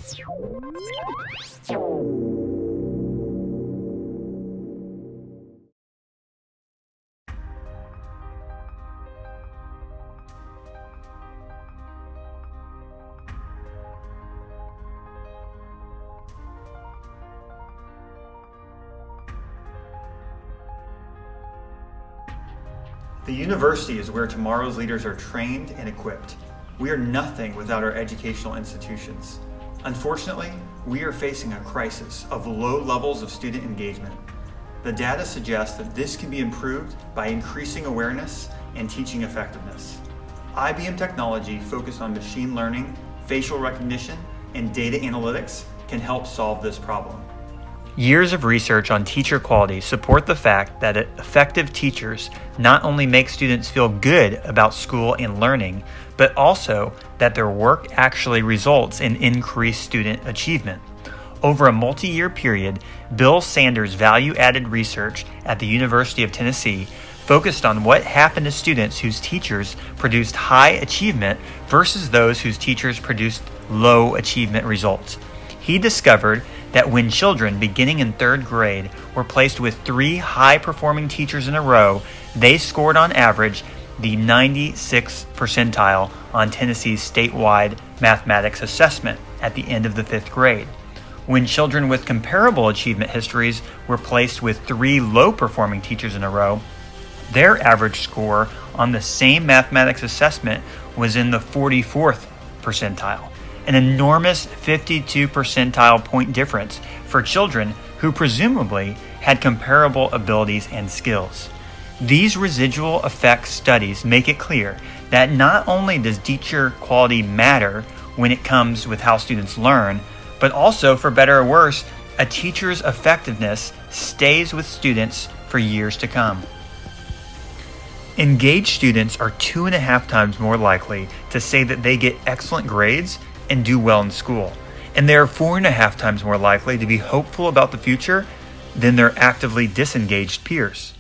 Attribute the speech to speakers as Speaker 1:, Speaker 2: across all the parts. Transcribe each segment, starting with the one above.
Speaker 1: The university is where tomorrow's leaders are trained and equipped. We are nothing without our educational institutions. Unfortunately, we are facing a crisis of low levels of student engagement. The data suggests that this can be improved by increasing awareness and teaching effectiveness. IBM technology focused on machine learning, facial recognition, and data analytics can help solve this problem. Years of research on teacher quality support the fact that effective teachers not only make students feel good about school and learning, but also that their work actually results in increased student achievement. Over a multi-year period, Bill Sanders' value-added research at the University of Tennessee focused on what happened to students whose teachers produced high achievement versus those whose teachers produced low achievement results. He discovered that when children beginning in 3rd grade were placed with 3 high-performing teachers in a row, they scored on average the 96th percentile on Tennessee's statewide mathematics assessment at the end of the 5th grade. When children with comparable achievement histories were placed with 3 low-performing teachers in a row, their average score on the same mathematics assessment was in the 44th percentile. An enormous 52 percentile point difference for children who presumably had comparable abilities and skills. These residual effects studies make it clear that not only does teacher quality matter when it comes with how students learn, but also, for better or worse, a teacher's effectiveness stays with students for years to come. Engaged students are 2.5 times more likely to say that they get excellent grades and do well in school, and they are 4.5 times more likely to be hopeful about the future than their actively disengaged peers.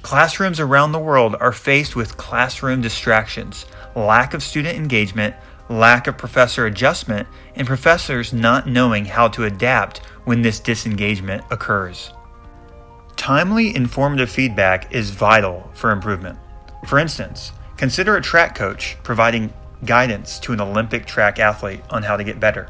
Speaker 1: Classrooms around the world are faced with classroom distractions, lack of student engagement, lack of professor adjustment, and professors not knowing how to adapt when this disengagement occurs. Timely, informative feedback is vital for improvement. For instance, consider a track coach providing guidance to an Olympic track athlete on how to get better.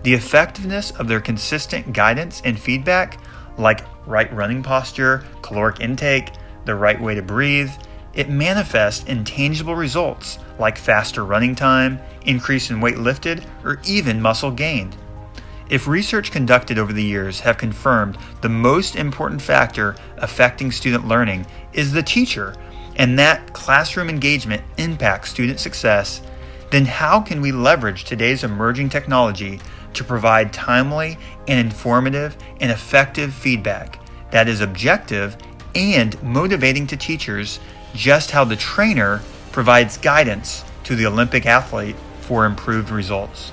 Speaker 1: The effectiveness of their consistent guidance and feedback, like right running posture, caloric intake, the right way to breathe, it manifests in tangible results like faster running time, increase in weight lifted, or even muscle gained. If research conducted over the years have confirmed the most important factor affecting student learning is the teacher, and that classroom engagement impacts student success, then how can we leverage today's emerging technology to provide timely and informative and effective feedback that is objective and motivating to teachers, just how the trainer provides guidance to the Olympic athlete for improved results?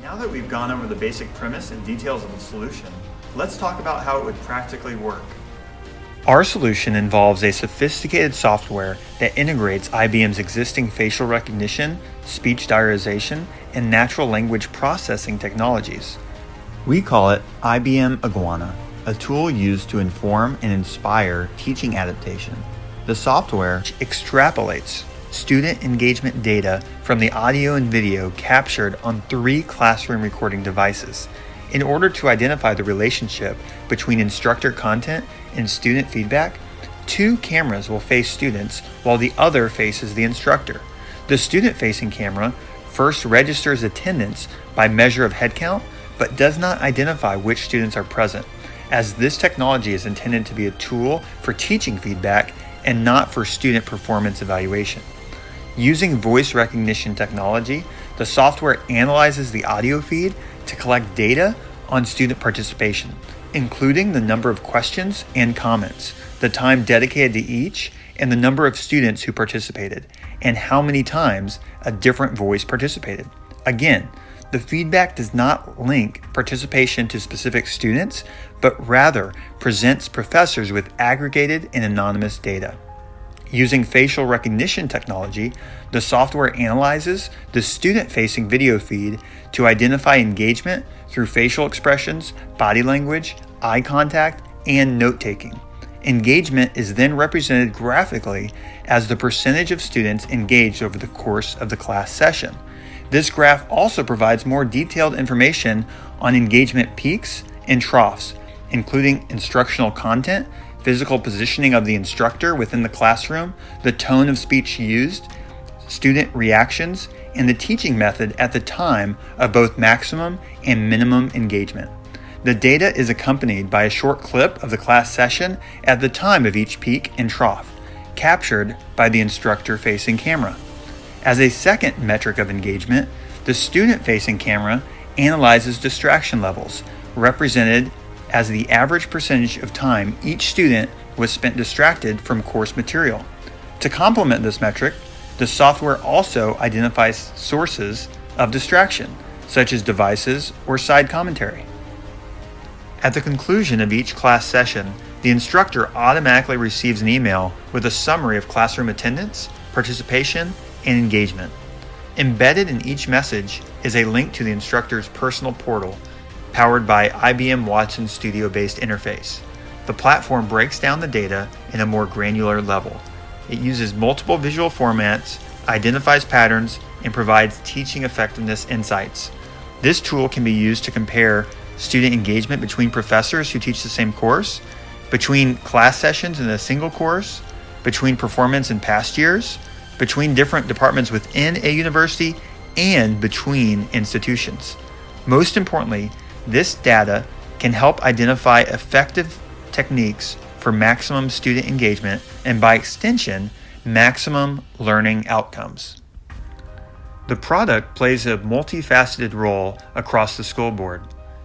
Speaker 1: Now that we've gone over the basic premise and details of the solution, let's talk about how it would practically work. Our solution involves a sophisticated software that integrates IBM's existing facial recognition, speech diarization, and natural language processing technologies. We call it IBM Iguana, a tool used to inform and inspire teaching adaptation. The software extrapolates student engagement data from the audio and video captured on 3 classroom recording devices in order to identify the relationship between instructor content and student feedback. 2 cameras will face students while the other faces the instructor. The student-facing camera first registers attendance by measure of head count, but does not identify which students are present, as this technology is intended to be a tool for teaching feedback and not for student performance evaluation. Using voice recognition technology, the software analyzes the audio feed to collect data on student participation, including the number of questions and comments, the time dedicated to each, and the number of students who participated, and how many times a different voice participated. Again, the feedback does not link participation to specific students, but rather presents professors with aggregated and anonymous data. Using facial recognition technology, the software analyzes the student-facing video feed to identify engagement through facial expressions, body language, eye contact, and note-taking. Engagement is then represented graphically as the percentage of students engaged over the course of the class session. This graph also provides more detailed information on engagement peaks and troughs, including instructional content, physical positioning of the instructor within the classroom, the tone of speech used, student reactions, and the teaching method at the time of both maximum and minimum engagement. The data is accompanied by a short clip of the class session at the time of each peak and trough, captured by the instructor-facing camera. As a second metric of engagement, the student-facing camera analyzes distraction levels, represented as the average percentage of time each student was spent distracted from course material. To complement this metric, the software also identifies sources of distraction, such as devices or side commentary. At the conclusion of each class session, the instructor automatically receives an email with a summary of classroom attendance, participation, and engagement. Embedded in each message is a link to the instructor's personal portal, powered by IBM Watson Studio-based interface. The platform breaks down the data in a more granular level. It uses multiple visual formats, identifies patterns, and provides teaching effectiveness insights. This tool can be used to compare student engagement between professors who teach the same course, between class sessions in a single course, between performance in past years, between different departments within a university, and between institutions. Most importantly, this data can help identify effective techniques for maximum student engagement and, by extension, maximum learning outcomes. The product plays a multifaceted role across the school board.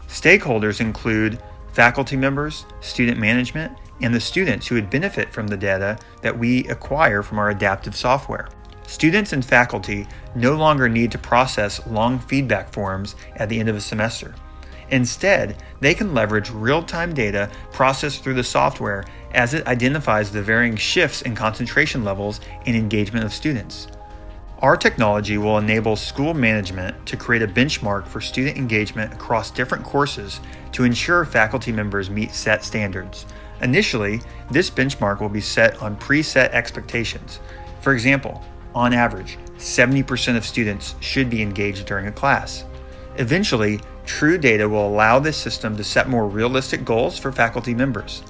Speaker 1: Stakeholders include faculty members, student management, and the students who would benefit from the data that we acquire from our adaptive software. Students and faculty no longer need to process long feedback forms at the end of a semester. Instead, they can leverage real-time data processed through the software as it identifies the varying shifts in concentration levels and engagement of students. Our technology will enable school management to create a benchmark for student engagement across different courses to ensure faculty members meet set standards. Initially, this benchmark will be set on preset expectations. For example, on average, 70% of students should be engaged during a class. Eventually, true data will allow this system to set more realistic goals for faculty members.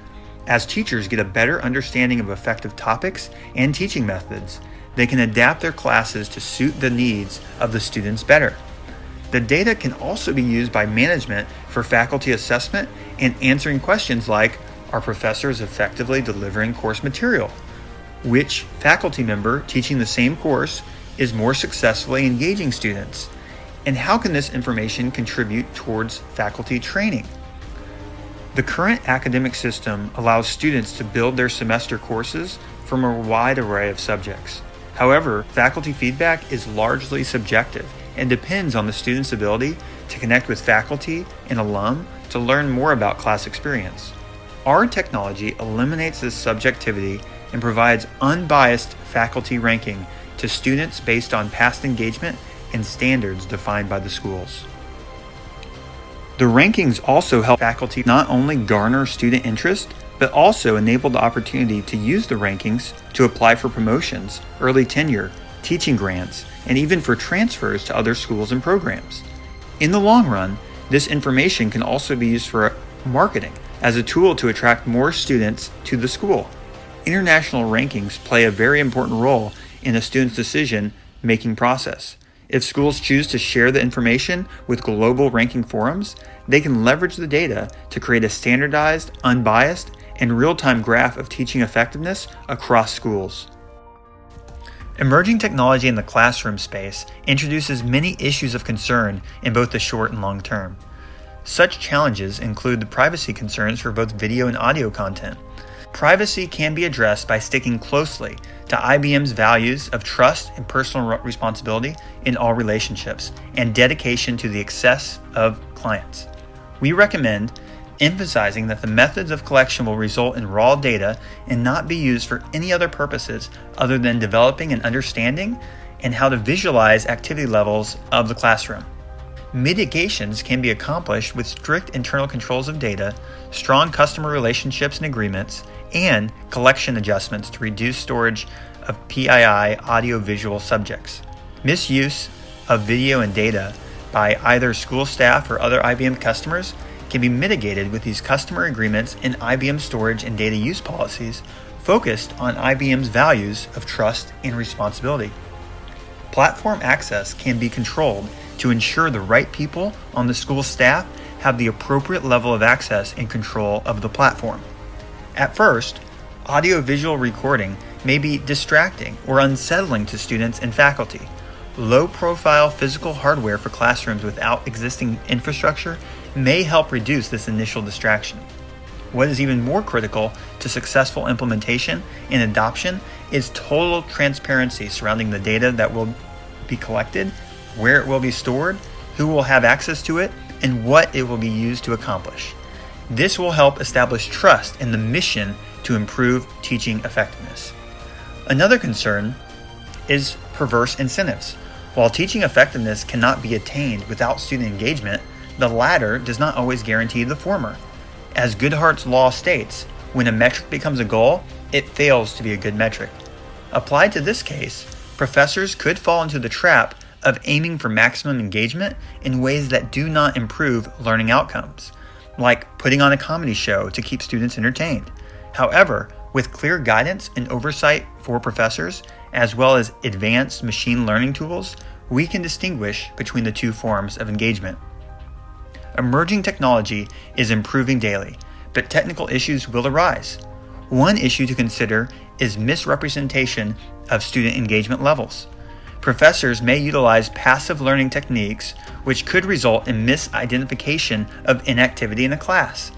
Speaker 1: As teachers get a better understanding of effective topics and teaching methods, they can adapt their classes to suit the needs of the students better. The data can also be used by management for faculty assessment and answering questions like, are professors effectively delivering course material? Which faculty member teaching the same course is more successfully engaging students? And how can this information contribute towards faculty training? The current academic system allows students to build their semester courses from a wide array of subjects. However, faculty feedback is largely subjective and depends on the student's ability to connect with faculty and alum to learn more about class experience. Our technology eliminates this subjectivity and provides unbiased faculty ranking to students based on past engagement and standards defined by the schools. The rankings also help faculty not only garner student interest, but also enable the opportunity to use the rankings to apply for promotions, early tenure, teaching grants, and even for transfers to other schools and programs. In the long run, this information can also be used for marketing as a tool to attract more students to the school. International rankings play a very important role in a student's decision-making process. If schools choose to share the information with global ranking forums, they can leverage the data to create a standardized, unbiased, and real-time graph of teaching effectiveness across schools. Emerging technology in the classroom space introduces many issues of concern in both the short and long term. Such challenges include the privacy concerns for both video and audio content. Privacy can be addressed by sticking closely to IBM's values of trust and personal responsibility in all relationships and dedication to the success of clients. We recommend emphasizing that the methods of collection will result in raw data and not be used for any other purposes other than developing an understanding and how to visualize activity levels of the classroom. Mitigations can be accomplished with strict internal controls of data, strong customer relationships and agreements, and collection adjustments to reduce storage of PII audiovisual subjects. Misuse of video and data by either school staff or other IBM customers can be mitigated with these customer agreements and IBM storage and data use policies focused on IBM's values of trust and responsibility. Platform access can be controlled to ensure the right people on the school staff have the appropriate level of access and control of the platform. At first, audiovisual recording may be distracting or unsettling to students and faculty. Low-profile physical hardware for classrooms without existing infrastructure may help reduce this initial distraction. What is even more critical to successful implementation and adoption is total transparency surrounding the data that will be collected, where it will be stored, who will have access to it, and what it will be used to accomplish. This will help establish trust in the mission to improve teaching effectiveness. Another concern is perverse incentives. While teaching effectiveness cannot be attained without student engagement, the latter does not always guarantee the former. As Goodhart's law states, when a metric becomes a goal, it fails to be a good metric. Applied to this case, professors could fall into the trap of aiming for maximum engagement in ways that do not improve learning outcomes, like putting on a comedy show to keep students entertained. However, with clear guidance and oversight for professors, as well as advanced machine learning tools, we can distinguish between the two forms of engagement. Emerging technology is improving daily, but technical issues will arise. One issue to consider is misrepresentation of student engagement levels. Professors may utilize passive learning techniques, which could result in misidentification of inactivity in a class.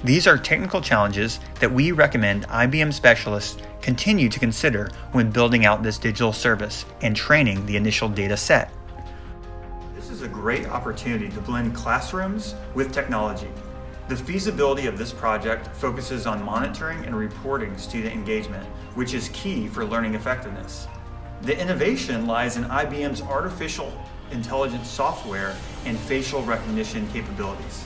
Speaker 1: These are technical challenges that we recommend IBM specialists continue to consider when building out this digital service and training the initial data set. This is a great opportunity to blend classrooms with technology. The feasibility of this project focuses on monitoring and reporting student engagement, which is key for learning effectiveness. The innovation lies in IBM's artificial intelligence software and facial recognition capabilities.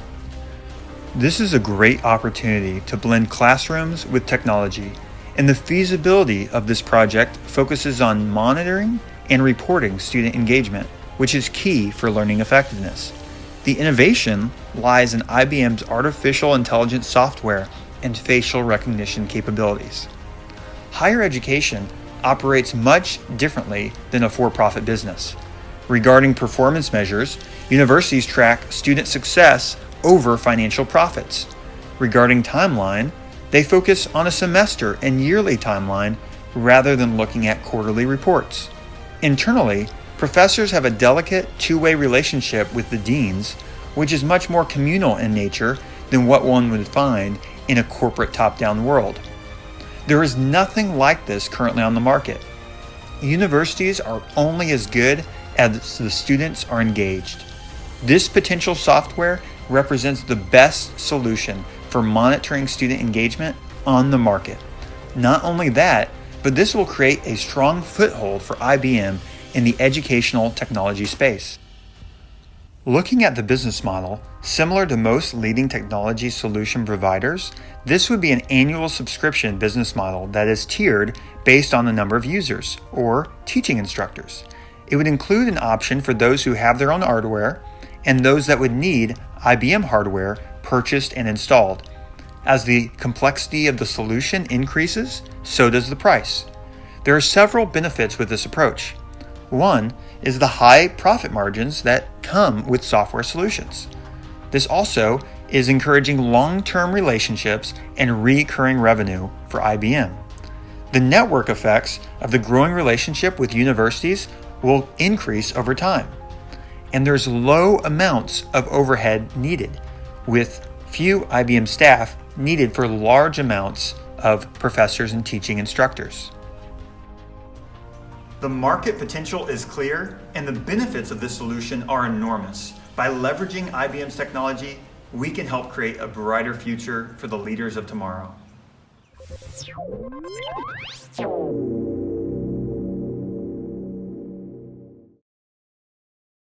Speaker 1: This is a great opportunity to blend classrooms with technology, and the feasibility of this project focuses on monitoring and reporting student engagement, which is key for learning effectiveness. The innovation lies in IBM's artificial intelligence software and facial recognition capabilities. Higher education operates much differently than a for-profit business. Regarding performance measures, universities track student success over financial profits. Regarding timeline, they focus on a semester and yearly timeline rather than looking at quarterly reports. Internally, professors have a delicate two-way relationship with the deans, which is much more communal in nature than what one would find in a corporate top-down world. There is nothing like this currently on the market. Universities are only as good as the students are engaged. This potential software represents the best solution for monitoring student engagement on the market. Not only that, but this will create a strong foothold for IBM in the educational technology space. Looking at the business model, similar to most leading technology solution providers, this would be an annual subscription business model that is tiered based on the number of users, or teaching instructors. It would include an option for those who have their own hardware and those that would need IBM hardware purchased and installed. As the complexity of the solution increases, so does the price. There are several benefits with this approach. One is the high profit margins that come with software solutions. This also is encouraging long-term relationships and recurring revenue for IBM. The network effects of the growing relationship with universities will increase over time. And there's low amounts of overhead needed, with few IBM staff needed for large amounts of professors and teaching instructors. The market potential is clear, and the benefits of this solution are enormous. By leveraging IBM's technology, we can help create a brighter future for the leaders of tomorrow.